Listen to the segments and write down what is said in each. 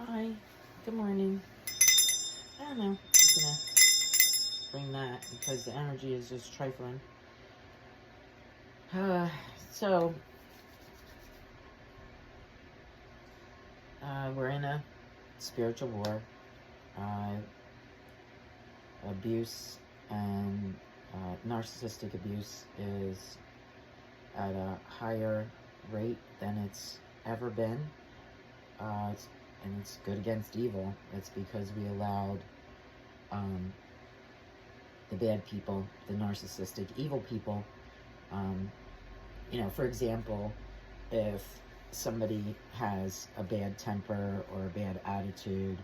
Hi, good morning. I don't know. I'm gonna bring that because the energy is just trifling. Uh, so, we're in a spiritual war. Uh, Abuse and narcissistic abuse is at a higher rate than it's ever been. And it's good against evil. It's because we allowed um, the bad people, the narcissistic, evil people. Um, for example, if somebody has a bad temper or a bad attitude,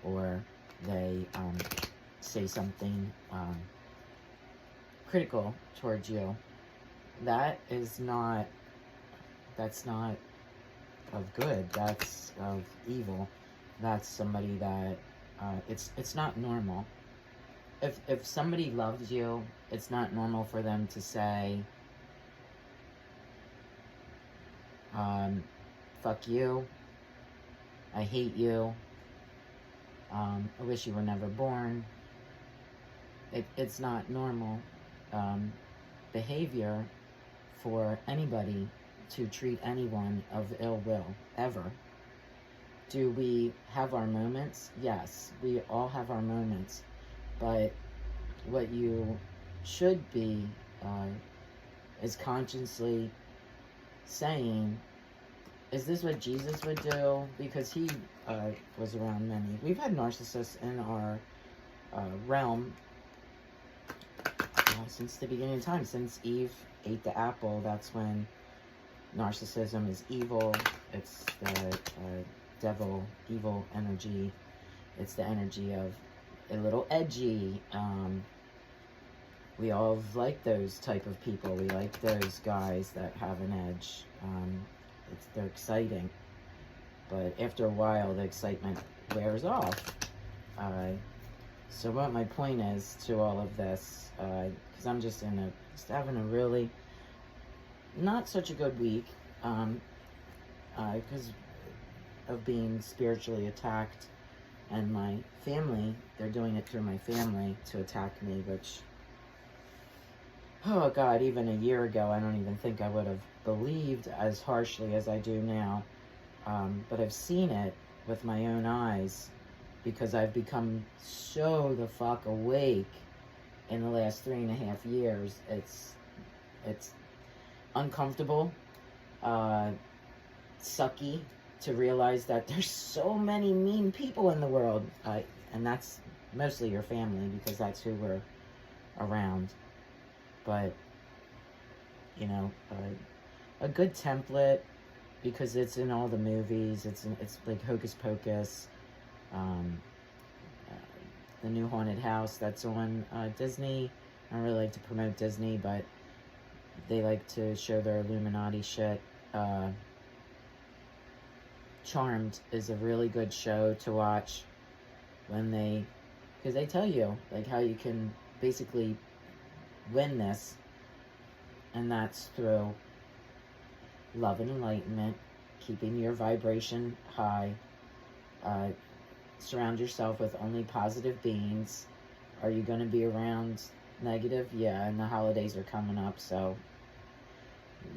or they say something critical towards you, that's not of good. That's of evil. That's somebody that it's not normal. If somebody loves you, it's not normal for them to say, fuck you, I hate you, I wish you were never born. It's not normal behavior for anybody to treat anyone of ill will, ever. Do we have our moments? Yes, we all have our moments. But what you should be is consciously saying, is this what Jesus would do? Because he was around many. We've had narcissists in our realm since the beginning of time. Since Eve ate the apple, that's when narcissism is evil. It's the devil, evil energy. It's the energy of a little edgy. We all like those type of people. We like those guys that have an edge. They're exciting, but after a while, the excitement wears off. So what my point is to all of this, because I'm just having a really not such a good week, because of being spiritually attacked, and my family, they're doing it through my family to attack me, which, oh God, even a year ago, I don't even think I would have believed as harshly as I do now. But I've seen it with my own eyes because I've become so the fuck awake in the last 3.5 years. It's uncomfortable, sucky to realize that there's so many mean people in the world. And that's mostly your family because that's who we're around. But, a good template, because it's in all the movies. It's like Hocus Pocus, the new haunted house that's on Disney. I don't really like to promote Disney, but they like to show their Illuminati shit. Charmed is a really good show to watch because they tell you like how you can basically win this, and that's through love and enlightenment, keeping your vibration high, surround yourself with only positive beings. Are you going to be around negative? Yeah, and the holidays are coming up, so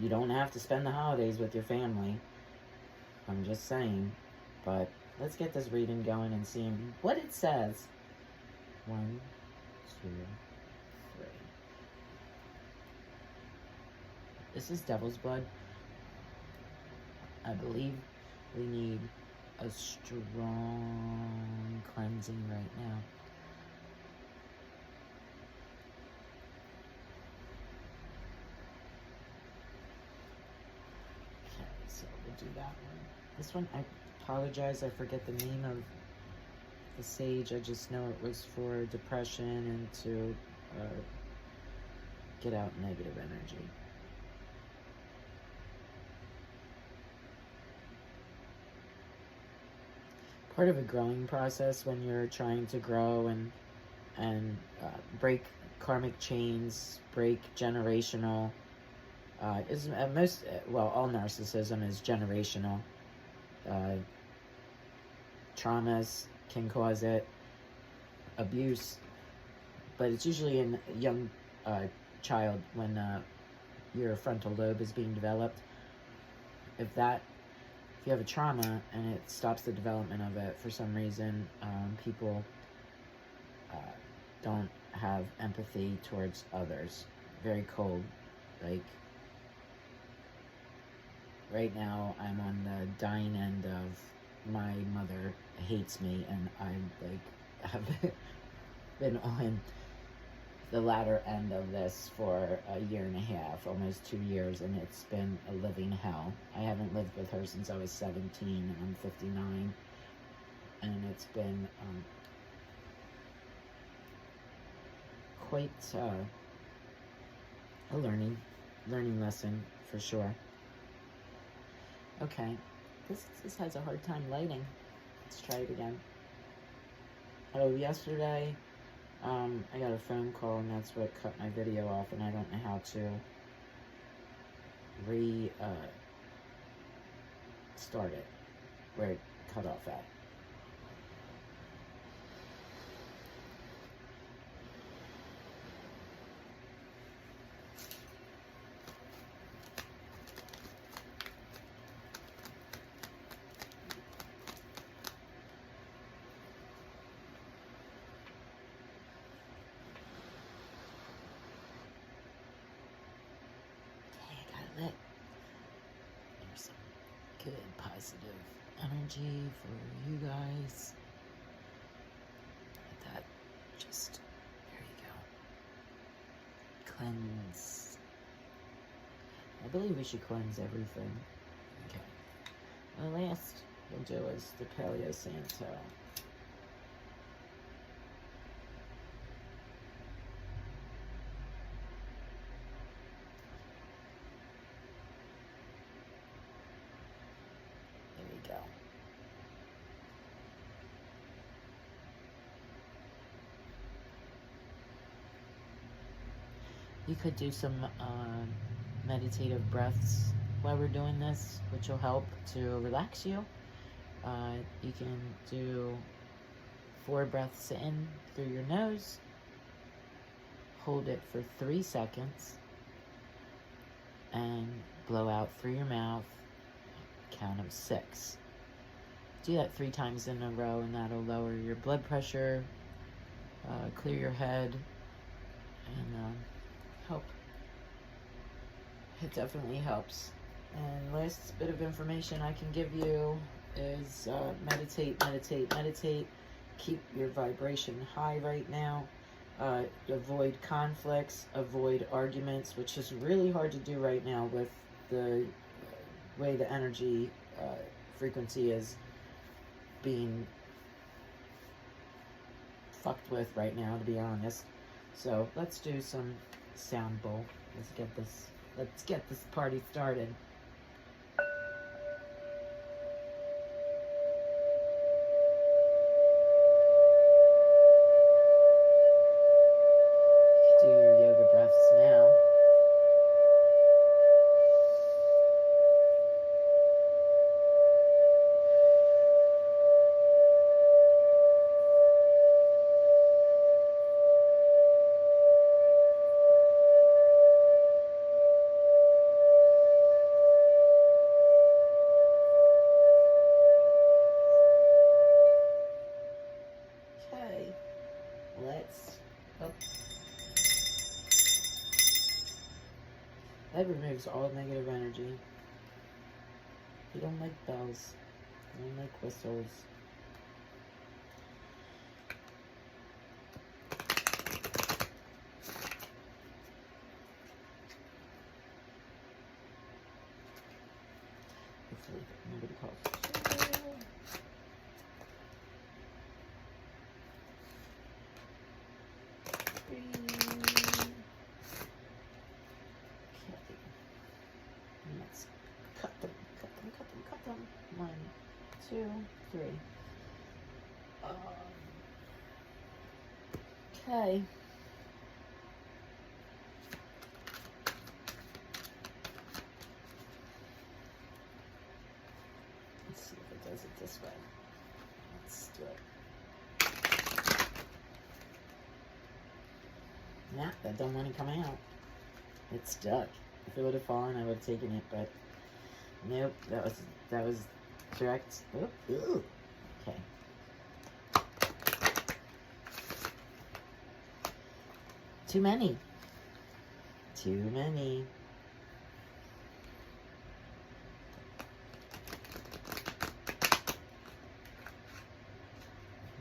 you don't have to spend the holidays with your family. I'm just saying. But let's get this reading going and see what it says. 1, 2, 3. This is Devil's Blood. I believe we need a strong cleansing right now. Okay, so we'll do that one. This one, I apologize, I forget the name of the sage. I just know it was for depression and to get out negative energy. Part of a growing process when you're trying to grow and break karmic chains, break generational. Is all narcissism is generational. traumas can cause it, abuse, but it's usually in a young child when your frontal lobe is being developed. If you have a trauma and it stops the development of it for some reason, people don't have empathy towards others. Very cold. Like, right now I'm on the dying end of my mother hates me, and I'm like, have been on the latter end of this for a year and a half, almost 2 years, and it's been a living hell. I haven't lived with her since I was 17, and I'm 59, and it's been quite a learning lesson for sure. Okay, this has a hard time lighting. Let's try it again. Oh, yesterday I got a phone call, and that's what cut my video off, and I don't know how to start it where it cut off at. Lit. There's some good positive energy for you guys. Let that just, there you go. Cleanse. I believe we should cleanse everything. Okay. The last we'll do is the Paleo Santo. Go. You could do some meditative breaths while we're doing this, which will help to relax you. You can do 4 breaths in through your nose, hold it for 3 seconds, and blow out through your mouth, count of 6. Do that 3 times in a row, and that'll lower your blood pressure, clear your head, and help. It definitely helps. And last bit of information I can give you is meditate, meditate, meditate. Keep your vibration high right now. Avoid conflicts, avoid arguments, which is really hard to do right now with the way the energy frequency is being fucked with right now, to be honest. So let's do some sound bowl. Let's get this party started. Do your yoga breaths now. That removes all negative energy. You don't like bells. You don't like whistles. Hopefully nobody calls. Let's cut them. 1, 2, 3. Okay. Let's see if it does it this way. Let's Let's do it. Nah, that don't want to come out. It's stuck. If it would have fallen, I would have taken it, but nope. That was direct. Ooh. Okay. Too many. Too many.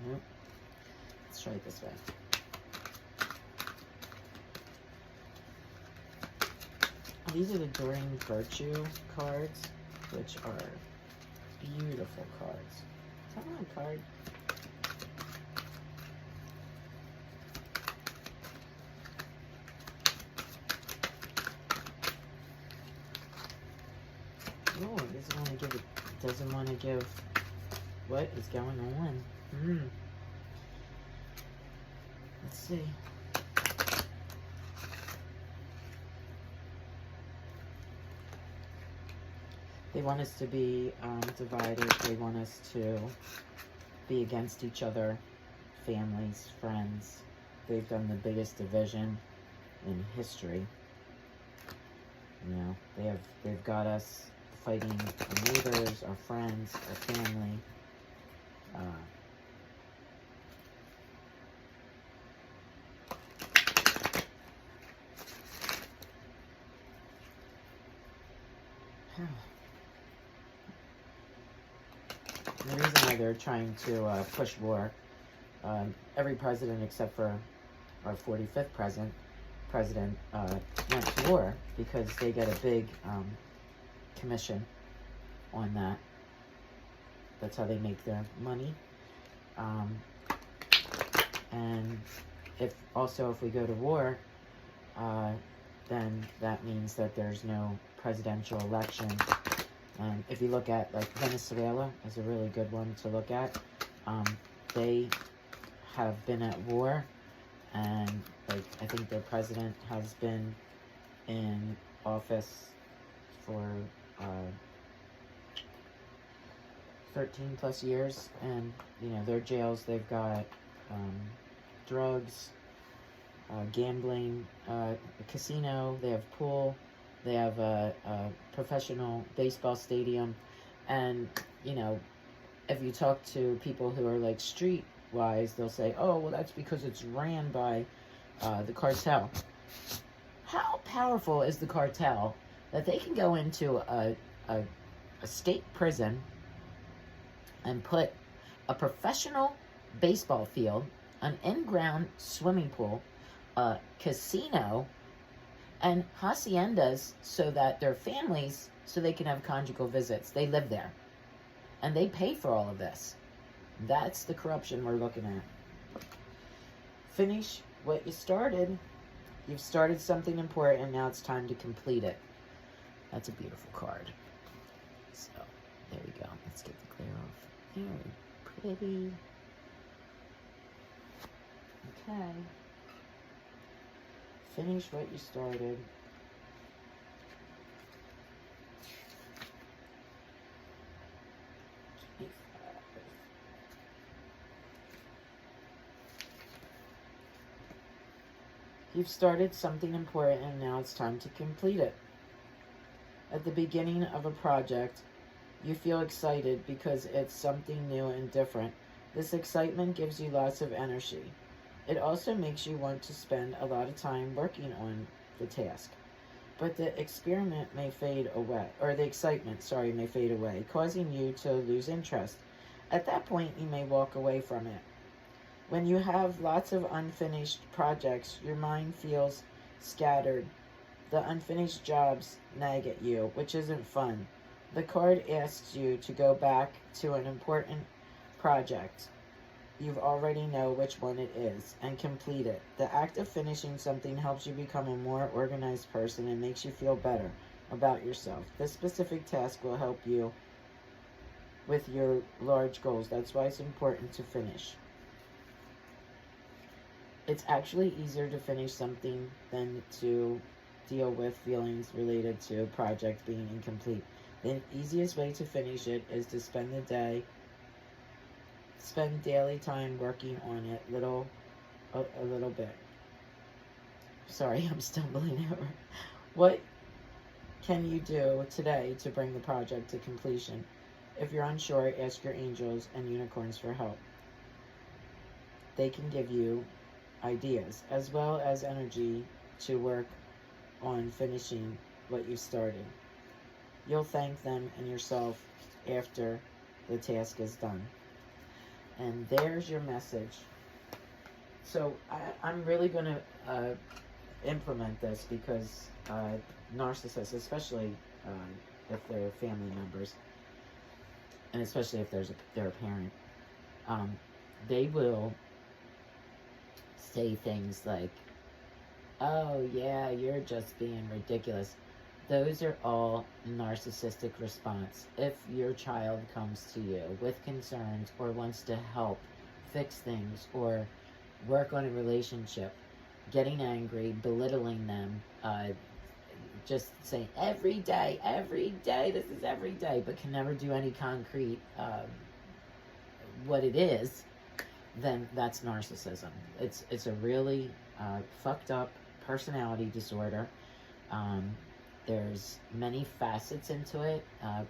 Nope. Let's try it this way. These are the Doreen Virtue cards, which are beautiful cards. Is that my card? Oh, it doesn't want to give it. Doesn't want to give. What is going on? Let's see. They want us to be divided. They want us to be against each other, families, friends. They've done the biggest division in history. You know, they've got us fighting our neighbors, our friends, our family. The reason why they're trying to push war, every president except for our 45th president went to war because they get a big commission on that. That's how they make their money. And if we go to war, then that means that there's no presidential election. And if you look at, like, Venezuela is a really good one to look at. They have been at war, and, like, I think their president has been in office for 13 plus years, and, you know, their jails, they've got drugs, gambling, a casino, they have pool, they have a professional baseball stadium, and, you know, if you talk to people who are, like, street-wise, they'll say, oh, well, that's because it's ran by the cartel. How powerful is the cartel that they can go into a state prison and put a professional baseball field, an in-ground swimming pool, a casino, and haciendas so that their families, so they can have conjugal visits. They live there. And they pay for all of this. That's the corruption we're looking at. Finish what you started. You've started something important, and now it's time to complete it. That's a beautiful card. So, there we go. Let's get the clear off. Very pretty. Okay. Finish what you started. You've started something important, and now it's time to complete it. At the beginning of a project, you feel excited because it's something new and different. This excitement gives you lots of energy. It also makes you want to spend a lot of time working on the task. But the experiment may fade away, or the excitement, may fade away, causing you to lose interest. At that point, you may walk away from it. When you have lots of unfinished projects, your mind feels scattered. The unfinished jobs nag at you, which isn't fun. The card asks you to go back to an important project. You already know which one it is, and complete it. The act of finishing something helps you become a more organized person and makes you feel better about yourself. This specific task will help you with your large goals. That's why it's important to finish. It's actually easier to finish something than to deal with feelings related to a project being incomplete. The easiest way to finish it is to spend the day spend daily time working on it, a little bit. Sorry, I'm stumbling over. What can you do today to bring the project to completion? If you're unsure, ask your angels and unicorns for help. They can give you ideas as well as energy to work on finishing what you started. You'll thank them and yourself after the task is done. And there's your message. So I'm really going to implement this because narcissists, especially if they're family members, and especially if they're a parent, they will say things like, "Oh yeah, you're just being ridiculous." Those are all narcissistic response. If your child comes to you with concerns or wants to help fix things or work on a relationship, getting angry, belittling them, just saying every day, this is every day, but can never do any concrete what it is, then that's narcissism. It's a really fucked up personality disorder. There's many facets into it.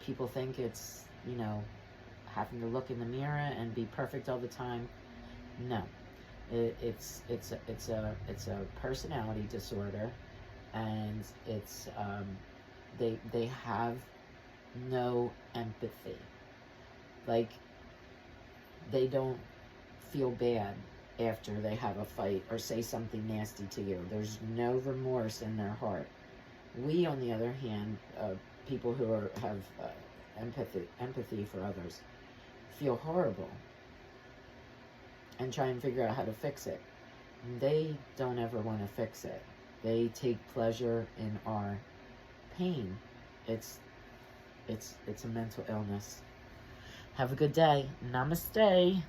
People think it's, having to look in the mirror and be perfect all the time. No, it's a personality disorder, and it's they have no empathy. Like, they don't feel bad after they have a fight or say something nasty to you. There's no remorse in their heart. We, on the other hand, people who have empathy for others, feel horrible and try and figure out how to fix it. They don't ever want to fix it. They take pleasure in our pain. It's a mental illness. Have a good day. Namaste.